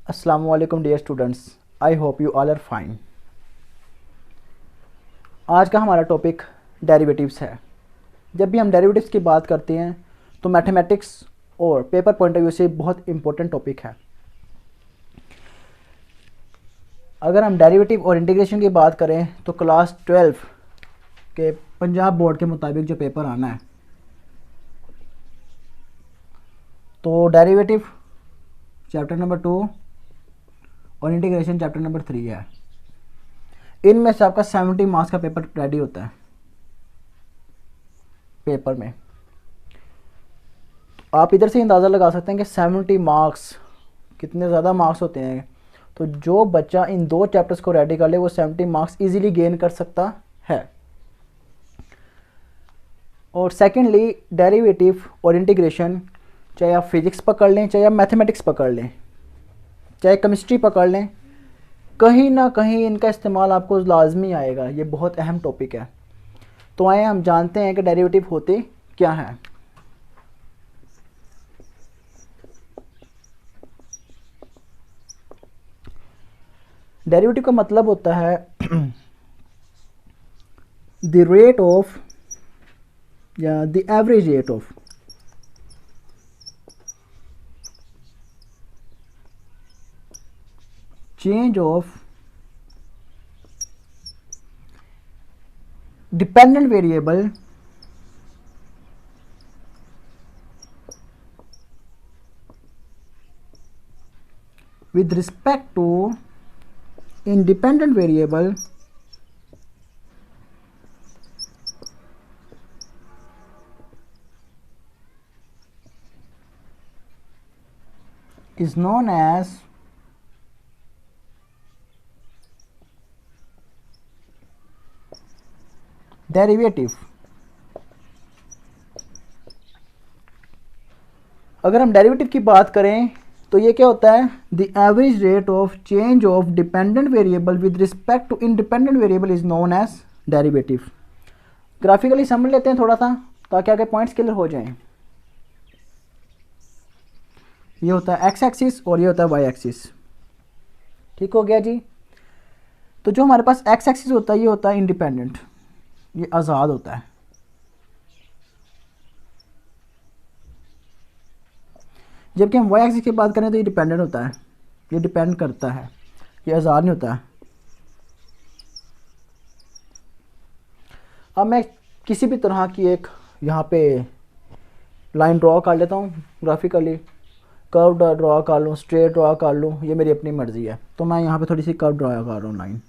अस्सलामु अलैकुम dear students, I hope you all are fine. आज का हमारा टॉपिक डेरिवेटिव्स है। जब भी हम डेरिवेटिव्स की बात करते हैं तो मैथमेटिक्स और पेपर पॉइंट ऑफ व्यू से बहुत इंपॉर्टेंट टॉपिक है। अगर हम डेरिवेटिव और इंटीग्रेशन की बात करें तो क्लास 12 के पंजाब बोर्ड के मुताबिक जो पेपर आना है, तो डेरिवेटिव चैप्टर नंबर 2 और इंटीग्रेशन चैप्टर नंबर 3 है। इनमें से आपका 70 मार्क्स का पेपर रेडी होता है। पेपर में आप इधर से अंदाज़ा लगा सकते हैं कि 70 मार्क्स कितने ज़्यादा मार्क्स होते हैं। तो जो बच्चा इन दो चैप्टर्स को रेडी कर ले वो 70 मार्क्स इजीली गेन कर सकता है। और सेकेंडली, डेरिवेटिव और इंटीग्रेशन, चाहे आप फिजिक्स पकड़ लें, चाहे आप मैथमेटिक्स पकड़ लें, चाहे केमिस्ट्री पकड़ लें, कहीं ना कहीं इनका इस्तेमाल आपको लाजमी आएगा। ये बहुत अहम टॉपिक है। तो आए हम जानते हैं कि डेरिवेटिव होते क्या हैं। डेरिवेटिव का मतलब होता है द रेट ऑफ या the average rate of change of dependent variable with respect to independent variable is known as derivative. अगर हम डेरिवेटिव की बात करें तो ये क्या होता है, the average rate of change of dependent variable with respect to independent variable is known as derivative. Graphically समझ लेते हैं थोड़ा सा ताकि आगे पॉइंट्स क्लियर हो जाएं। ये होता है एक्स एक्सिस और ये होता है वाई एक्सिस। ठीक हो गया जी। तो जो हमारे पास एक्स एक्सिस होता है ये होता है इंडिपेंडेंट, ये आज़ाद होता है। जबकि हम वाई एक्सिस की बात करें तो ये डिपेंडेंट होता है, ये डिपेंड करता है, ये आज़ाद नहीं होता है। अब मैं किसी भी तरह की एक यहाँ पे लाइन ड्रॉ कर लेता हूँ, ग्राफिकली कर्व ड्रॉ कर लूँ, स्ट्रेट ड्रॉ कर लूँ, ये मेरी अपनी मर्ज़ी है। तो मैं यहाँ पे थोड़ी सी कर्व ड्रॉ कर रहा हूँ लाइन।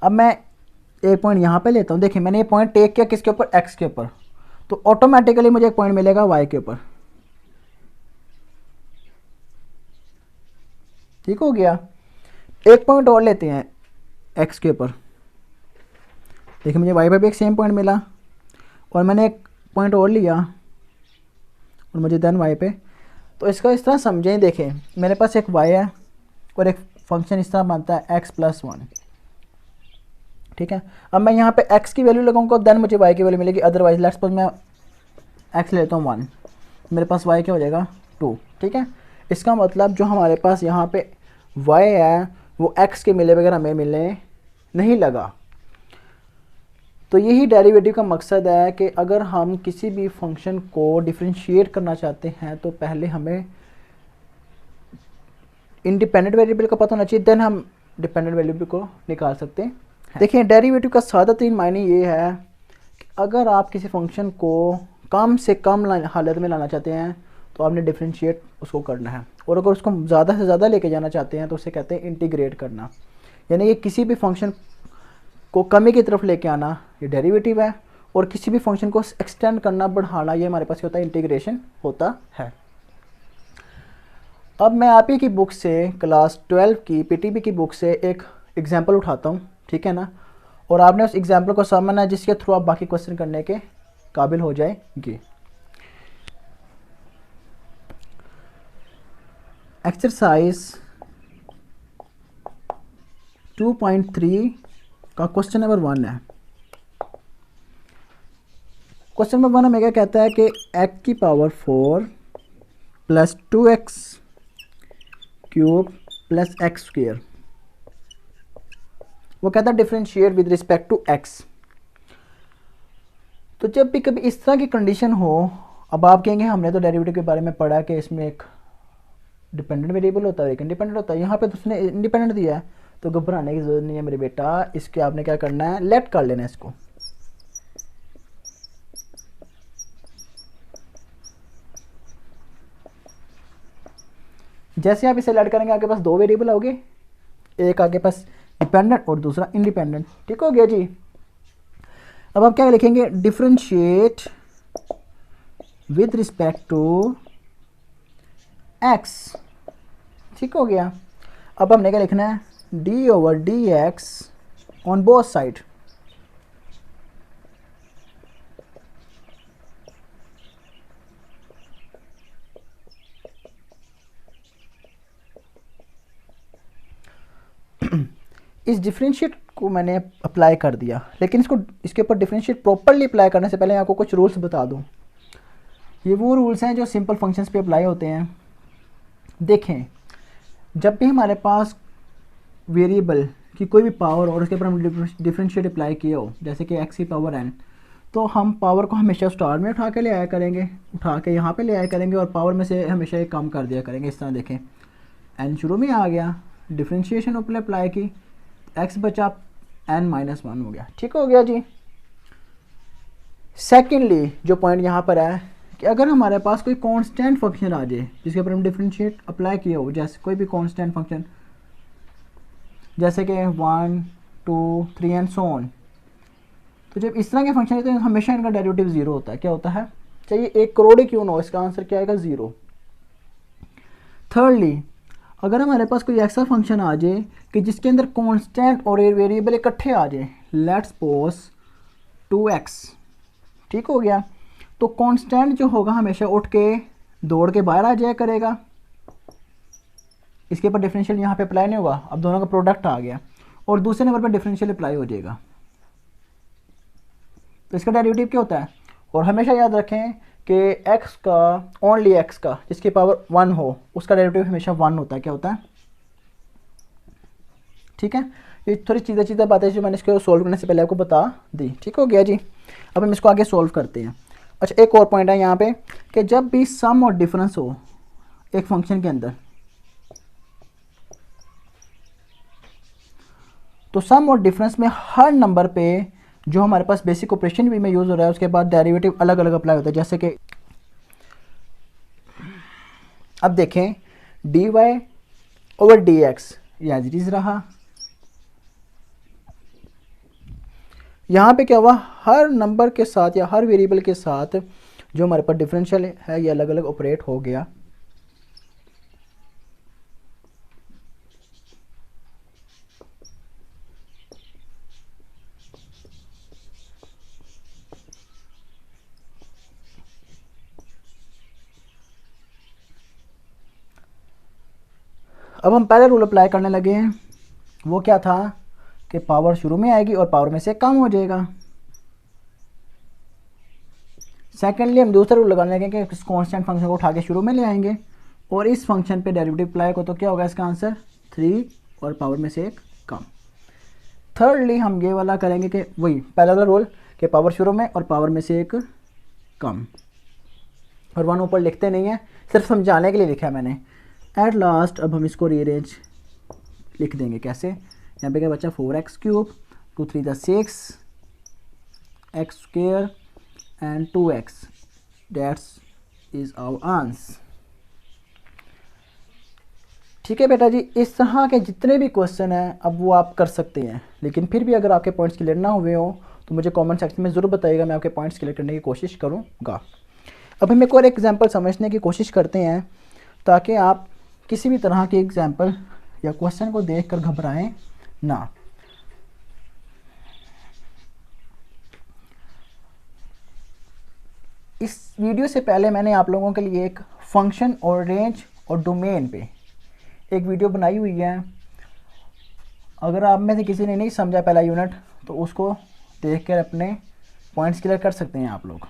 अब मैं एक पॉइंट यहाँ पे लेता हूँ। देखिए मैंने ये पॉइंट टेक किया किसके ऊपर, एक्स के ऊपर, तो ऑटोमेटिकली मुझे एक पॉइंट मिलेगा वाई के ऊपर। ठीक हो गया। एक पॉइंट और लेते हैं एक्स के ऊपर। देखिए मुझे वाई पे भी एक सेम पॉइंट मिला और मैंने एक पॉइंट और लिया और मुझे देन वाई पे। तो इसका इस तरह समझें, देखें मेरे पास एक वाई है और एक फंक्शन इस तरह बनता है एक्स प्लस 1। ठीक है। अब मैं यहाँ पे x की वैल्यू लगाऊंगा देन मुझे y की वैल्यू मिलेगी। अदरवाइज लेट्स सपोज मैं x लेता हूँ 1, मेरे पास y क्या हो जाएगा 2। ठीक है। इसका मतलब जो हमारे पास यहाँ पे y है वो x के मिले बगैर हमें मिलने नहीं लगा। तो यही डेरिवेटिव का मकसद है कि अगर हम किसी भी फंक्शन को डिफ्रेंशिएट करना चाहते हैं तो पहले हमें इंडिपेंडेंट वेरिएबल का पता होना चाहिए, देन हम डिपेंडेंट वेरिएबल को निकाल सकते हैं। देखिए डेरिवेटिव का सादा तीन मायने ये है कि अगर आप किसी फंक्शन को कम से कम हालत में लाना चाहते हैं तो आपने डिफरेंशिएट उसको करना है, और अगर उसको ज़्यादा से ज़्यादा लेके जाना चाहते हैं तो उसे कहते हैं इंटीग्रेट करना। यानी कि किसी भी फंक्शन को कमी की तरफ लेके आना ये डेरिवेटिव है, और किसी भी फंक्शन को एक्सटेंड करना, बढ़ाना, ये हमारे पास होता है इंटीग्रेशन होता है। अब मैं आप ही की बुक से, क्लास 12 की पीटीबी की बुक से एक एग्जाम्पल उठाता हूँ। ठीक है ना। और आपने उस एग्जाम्पल को समझना है जिसके थ्रू आप बाकी क्वेश्चन करने के काबिल हो जाएंगे। एक्सरसाइज 2.3 का क्वेश्चन नंबर 1 है। क्वेश्चन नंबर 1 हमें क्या कहता है कि x की power 4 plus 2x cube plus x square, वो कहता है differentiate with respect to x. तो जब भी कभी इस तरह की कंडीशन हो, अब आप कहेंगे हमने तो डेरिवेटिव के बारे में पढ़ा कि इसमें एक डिपेंडेंट वेरिएबल होता है एक इंडिपेंडेंट होता है, यहाँ पे तो उसने इंडिपेंडेंट दिया है, तो घबराने की जरूरत नहीं है मेरे बेटा। इसके आपने क्या करना है, लेट कर लेना है इसको। जैसे आप इसे लेट करेंगे आपके पास दो वेरिएबल होंगे, एक आपके पास डिपेंडेंट और दूसरा इंडिपेंडेंट। ठीक हो गया जी। अब आप क्या लिखेंगे, differentiate with respect to x. ठीक हो गया। अब हमने क्या लिखना है, d over d x on both side. इस डिफरेंशिएट को मैंने अप्लाई कर दिया, लेकिन इसके ऊपर डिफरेंशिएट प्रॉपरली अप्लाई करने से पहले मैं आपको कुछ रूल्स बता दूं। ये वो रूल्स हैं जो सिंपल फंक्शंस पे अप्लाई होते हैं। देखें, जब भी हमारे पास वेरिएबल की कोई भी पावर और उसके ऊपर हम डिफरेंशिएट अप्लाई किए हो, जैसे कि एक्स की पावर एन, तो हम पावर को हमेशा स्टार में उठा के ले आया करेंगे, उठा के यहाँ पे ले आया करेंगे और पावर में से हमेशा एक कम कर दिया करेंगे। इस तरह देखें, एन शुरू में आ गया, डिफरेंशिएशन ऊपर अप्लाई की, एक्स बचा n-1 हो गया। ठीक हो गया जी। सेकेंडली जो पॉइंट यहाँ पर है कि अगर हमारे पास कोई कांस्टेंट फंक्शन आ जाए जिसके ऊपर हम डिफरेंशिएट अप्लाई किए हो, जैसे कोई भी कांस्टेंट फंक्शन जैसे कि 1 2 3 एंड सो ऑन, तो जब इस तरह के फंक्शन होते हैं हमेशा इनका डेरिवेटिव जीरो होता है। क्या होता है, चाहिए 1 करोड़ ही क्यों ना हो, इसका आंसर क्या आएगा, जीरो। थर्डली, अगर हमारे पास कोई ऐसा फंक्शन आ जाए कि जिसके अंदर कांस्टेंट और वेरिएबल इकट्ठे आ जाए, लेट्स सपोज 2x। ठीक हो गया। तो कांस्टेंट जो होगा हमेशा उठ के दौड़ के बाहर आ जाया करेगा, इसके ऊपर डिफरेंशियल यहाँ पे अप्लाई नहीं होगा। अब दोनों का प्रोडक्ट आ गया और दूसरे नंबर पर डिफरेंशियल अप्लाई हो जाएगा, तो इसका डेरिवेटिव क्या होता है। और हमेशा याद रखें कि x का, ओनली x का जिसकी पावर 1 हो, उसका डेरिवेटिव हमेशा 1 होता है। क्या होता है, ठीक है। ये थोड़ी चीज़ें बातें जो मैंने इसको सोल्व करने से पहले आपको बता दी। ठीक हो गया जी। अब हम इसको आगे सोल्व करते हैं। अच्छा, एक और पॉइंट है यहाँ पे कि जब भी सम और डिफरेंस हो एक फंक्शन के अंदर, तो सम और डिफरेंस में हर नंबर पे जो हमारे पास बेसिक ऑपरेशन भी में यूज़ हो रहा है उसके बाद डेरिवेटिव अलग अलग अप्लाई होता है। जैसे कि अब देखें, d y over d x ये एज इट इज रहा। यहाँ पे क्या हुआ, हर नंबर के साथ या हर वेरिएबल के साथ जो हमारे पास डिफरेंशियल है ये अलग अलग ऑपरेट हो गया। अब हम पहले रूल अप्लाई करने लगे हैं, वो क्या था कि पावर शुरू में आएगी और पावर में से कम हो जाएगा। सेकेंडली हम दूसरा रूल लगाने लगे कि इस कांस्टेंट फंक्शन को उठा के शुरू में ले आएंगे और इस फंक्शन पे डेरिवेटिव अप्लाई को, तो क्या होगा इसका आंसर 3 और पावर में से एक कम। थर्डली हम ये वाला करेंगे कि वही पहला वाला रूल कि पावर शुरू में और पावर में से एक कम, और 1 ऊपर लिखते नहीं है, सिर्फ समझाने के लिए लिखा है मैंने। एट लास्ट अब हम इसको रीअरेंज लिख देंगे। कैसे, यहाँ पे क्या बचा 4x cube, 2 3 6, x square and 2x, that's is our answer. ठीक है बेटा जी। इस तरह के जितने भी क्वेश्चन हैं अब वो आप कर सकते हैं, लेकिन फिर भी अगर आपके पॉइंट्स क्लियर ना हुए हो तो मुझे कमेंट सेक्शन में ज़रूर बताइएगा, मैं आपके पॉइंट्स क्लियर करने की कोशिश करूँगा। अब हम एक और एग्जांपल समझने की कोशिश करते हैं ताकि आप किसी भी तरह के एग्जांपल या क्वेश्चन को देखकर घबराएं ना। इस वीडियो से पहले मैंने आप लोगों के लिए एक फंक्शन और रेंज और डोमेन पे एक वीडियो बनाई हुई है। अगर आप में से किसी ने नहीं समझा पहला यूनिट तो उसको देखकर अपने पॉइंट्स क्लियर कर सकते हैं आप लोग।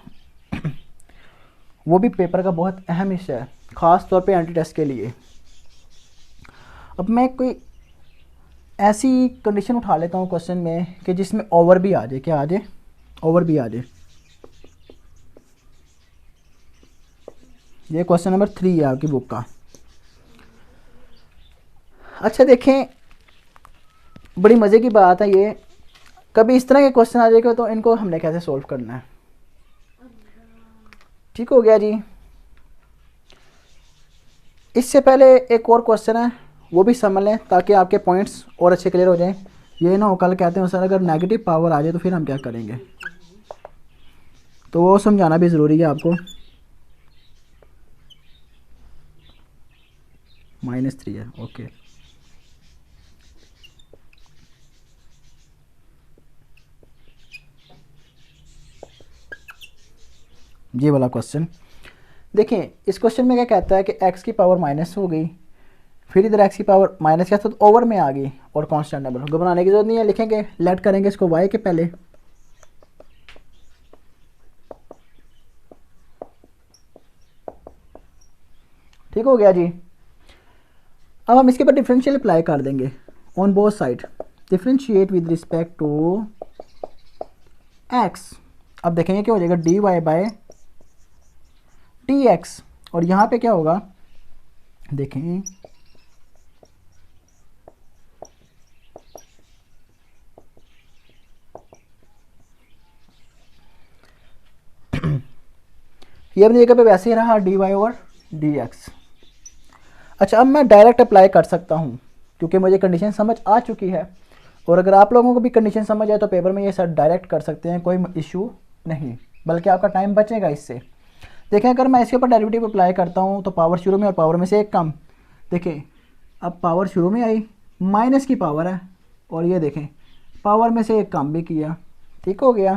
वो भी पेपर का बहुत अहम हिस्सा है, ख़ास तौर पे एंटी टेस्ट के लिए। अब मैं कोई ऐसी कंडीशन उठा लेता हूँ क्वेश्चन में कि जिसमें ओवर भी आ जाए, क्या आ जाए, ओवर भी आ जाए। ये क्वेश्चन नंबर 3 है आपकी बुक का। अच्छा देखें, बड़ी मज़े की बात है ये, कभी इस तरह के क्वेश्चन आ जाएगा तो इनको हमने कैसे सॉल्व करना है। ठीक हो गया जी। इससे पहले एक और क्वेश्चन है, वो भी समझ लें ताकि आपके पॉइंट्स और अच्छे क्लियर हो जाएं। ये ना हो कल कहते हैं सर अगर नेगेटिव पावर आ जाए तो फिर हम क्या करेंगे, तो वो समझाना भी ज़रूरी है आपको। -3 है, ओके। ये वाला क्वेश्चन देखें, इस क्वेश्चन में क्या कहता है कि x की पावर माइनस हो गई, फिर इधर x की पावर माइनस क्या था तो ओवर में आ गई और कांस्टेंट नंबर। घबराने की जरूरत नहीं है, लिखेंगे लेट करेंगे इसको y के पहले। ठीक हो गया जी। अब हम इसके ऊपर डिफरेंशियल अप्लाई कर देंगे on both side, differentiate with respect to x। अब देखेंगे क्या हो जाएगा, dy बाय dx, और यहाँ पे क्या होगा देखें, ये अपनी जगह पे वैसे ही रहा dy ओवर dx। अच्छा, अब मैं डायरेक्ट अप्लाई कर सकता हूँ क्योंकि मुझे कंडीशन समझ आ चुकी है, और अगर आप लोगों को भी कंडीशन समझ आए तो पेपर में ये सर डायरेक्ट कर सकते हैं, कोई इशू नहीं, बल्कि आपका टाइम बचेगा इससे। देखें अगर मैं इसके ऊपर डेरिवेटिव अप्लाई करता हूँ तो पावर शुरू में और पावर में से एक कम। देखें अब पावर शुरू में आई, माइनस की पावर है, और ये देखें पावर में से एक कम भी किया। ठीक हो गया,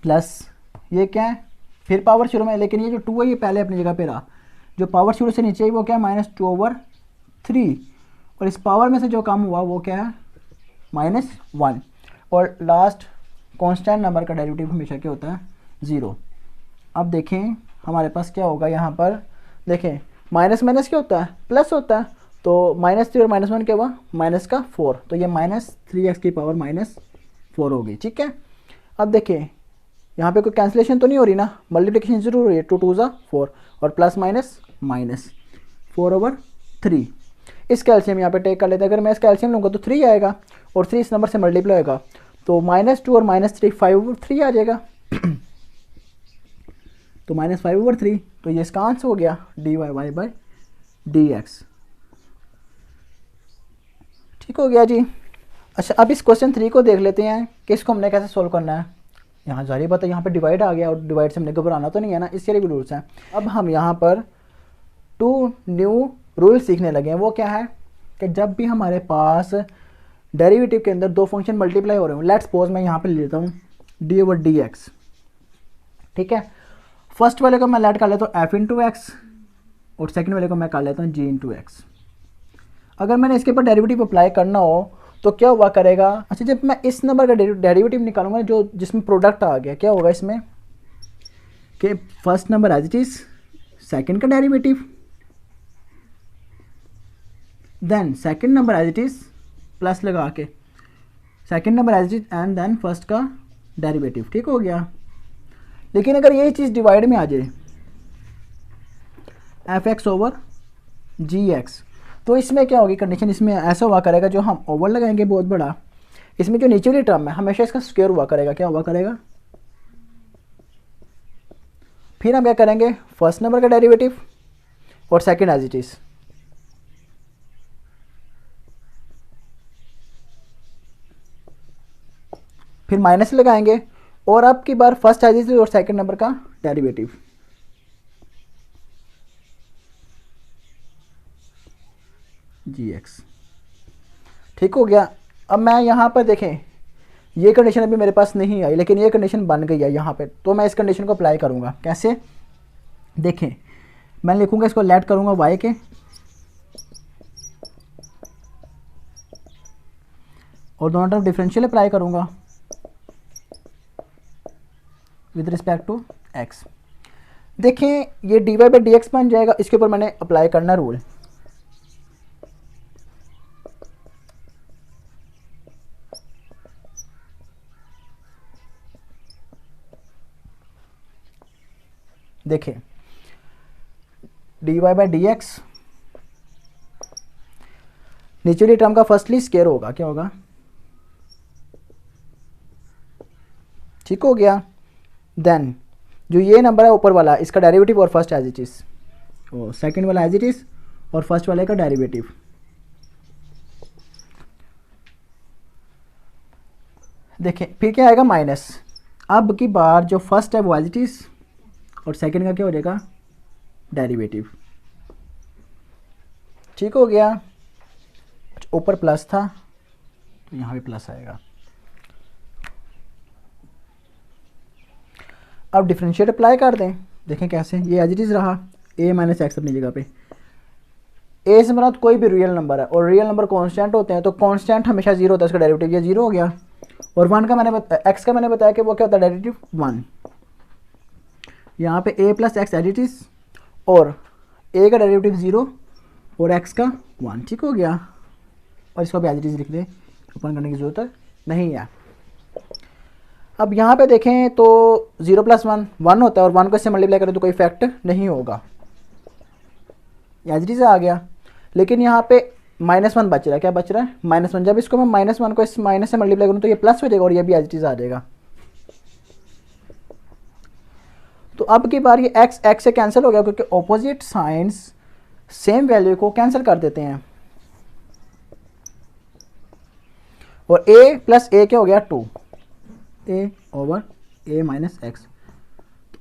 प्लस ये क्या है, फिर पावर शुरू में, लेकिन ये जो 2 है ये पहले अपनी जगह पे रहा। जो पावर शुरू से नीचे है वो क्या है, -2/3, और इस पावर में से जो कम हुआ वो क्या है, -1। और लास्ट कांस्टेंट नंबर का डेरिवेटिव हमेशा क्या होता है, 0। अब देखें हमारे पास क्या होगा यहाँ पर, देखें माइनस माइनस क्या होता है, प्लस होता है, तो -3 और -1 क्या हुआ, -4, तो ये -3x की पावर -4 होगी। ठीक है, अब देखें यहाँ पे कोई कैंसिलेशन तो नहीं हो रही ना, मल्टीप्लिकेशन जरूर हो रही है, 2 2 ज़ा 4 और प्लस माइनस माइनस 4/3। इस कैल्शियम यहाँ पे टेक कर लेते हैं, अगर मैं इस कैल्शियम लूँगा तो 3 आएगा, और 3 इस नंबर से मल्टीप्लाई होगा तो -2 और -3 5/3 आ जाएगा। तो -5/3, तो ये इसका आंसर हो गया dy/dx। ठीक हो गया जी। अच्छा, अब इस क्वेश्चन 3 को देख लेते हैं कि इसको हमने कैसे सोल्व करना है। यहाँ जारी बात है, यहाँ पे डिवाइड आ गया और डिवाइड से हमने घबराना तो नहीं है ना, इसके लिए भी रूल्स हैं। अब हम यहाँ पर 2 न्यू रूल सीखने लगे हैं। वो क्या है कि जब भी हमारे पास डेरिवेटिव के अंदर 2 फंक्शन मल्टीप्लाई हो रहे हो, लेट्स सपोज मैं यहाँ पे ले लेता हूँ d/dx। ठीक है, फर्स्ट वाले को मैं लेट कर लेता हूँ f/x और सेकंड वाले को मैं कर लेता हूँ g/x। अगर मैंने इसके ऊपर डेरिवेटिव अप्लाई करना हो तो क्या हुआ करेगा, अच्छा जब मैं इस नंबर का डेरिवेटिव निकालूंगा जो जिसमें प्रोडक्ट आ गया, क्या होगा इसमें कि first number as it is, second का derivative, then second number as it is plus लगा के second number as it is and then first का डेरिवेटिव। ठीक हो गया, लेकिन अगर ये चीज़ डिवाइड में आ जाए f(x/gx), तो इसमें क्या होगी कंडीशन, इसमें ऐसा हुआ करेगा, जो हम ओवर लगाएंगे बहुत बड़ा, इसमें जो नीचे वाली टर्म है हमेशा इसका स्क्वायर हुआ करेगा। क्या हुआ करेगा, फिर हम क्या करेंगे, फर्स्ट नंबर का डेरिवेटिव और सेकंड एज इट इज, फिर माइनस लगाएंगे और अब की बार फर्स्ट एज इट इज और सेकंड नंबर का डेरिवेटिव। gx। ठीक हो गया। अब मैं यहाँ पर देखें ये कंडीशन अभी मेरे पास नहीं आई, लेकिन ये कंडीशन बन गई है यहाँ पे, तो मैं इस कंडीशन को अप्लाई करूँगा। कैसे, देखें मैं लिखूँगा, इसको लेट करूँगा y के, और दोनों तरफ डिफरेंशियल अप्लाई करूँगा विद रिस्पेक्ट टू x। देखें ये dy/dx बन जाएगा, इसके ऊपर मैंने अप्लाई करना रूल। देखिए dy बाई डी एक्स, निचली टर्म का फर्स्टली स्केयर होगा, क्या होगा, ठीक हो गया। देन जो ये नंबर है ऊपर वाला, इसका डेरिवेटिव और फर्स्ट एज इट इज, और सेकंड वाला एज इट इज और फर्स्ट वाले का डेरिवेटिव। देखिए फिर क्या आएगा माइनस, अब की बार जो फर्स्ट है वो एज इट इज और सेकंड का क्या हो जाएगा डेरिवेटिव, ठीक हो गया। ऊपर प्लस था तो यहाँ भी प्लस आएगा। अब डिफरेंशिएट अप्लाई कर दें, देखें कैसे, ये एज इट इज रहा, a माइनस एक्स अपनी जगह पे, a से मरद कोई भी रियल नंबर है और रियल नंबर कांस्टेंट होते हैं, तो कांस्टेंट हमेशा जीरो होता है, उसका डेरिवेटिव ये जीरो हो गया। और वन का मैंने एक्स का मैंने बताया कि वो क्या होता है डेरिवेटिव वन। यहाँ पे a plus x as it is और a का डेरिवेटिव जीरो और x का वन, ठीक हो गया। और इसको भी एज इट इज लिख दें, ओपन करने की जरूरत नहीं है। अब यहाँ पे देखें तो 0 प्लस वन वन होता है और वन को इससे मल्टीप्लाई करें तो कोई इफेक्ट नहीं होगा, एज इट इज आ गया। लेकिन यहाँ पे -1 बच रहा है, क्या बच रहा है -1। जब इसको मैं -1 को इस माइनस से मल्टीप्लाई करूँ तो ये प्लस हो जाएगा और ये भी एज इट इज आ जाएगा। तो अब की बार ये x से कैंसिल हो गया क्योंकि ऑपोजिट साइंस सेम वैल्यू को कैंसिल कर देते हैं। और a प्लस a क्या हो गया 2, a over a minus x.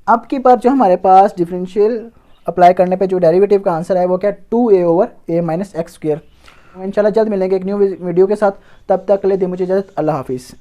अब की बार जो हमारे पास डिफरेंशियल अप्लाई करने पे जो डेरिवेटिव का आंसर है वो क्या 2a over a minus x square. इंशाल्लाह जल्द मिलेंगे एक न्यू वीडियो के साथ, तब तक के लिए दी मुझे इजाज़त, अल्लाह हाफिज़।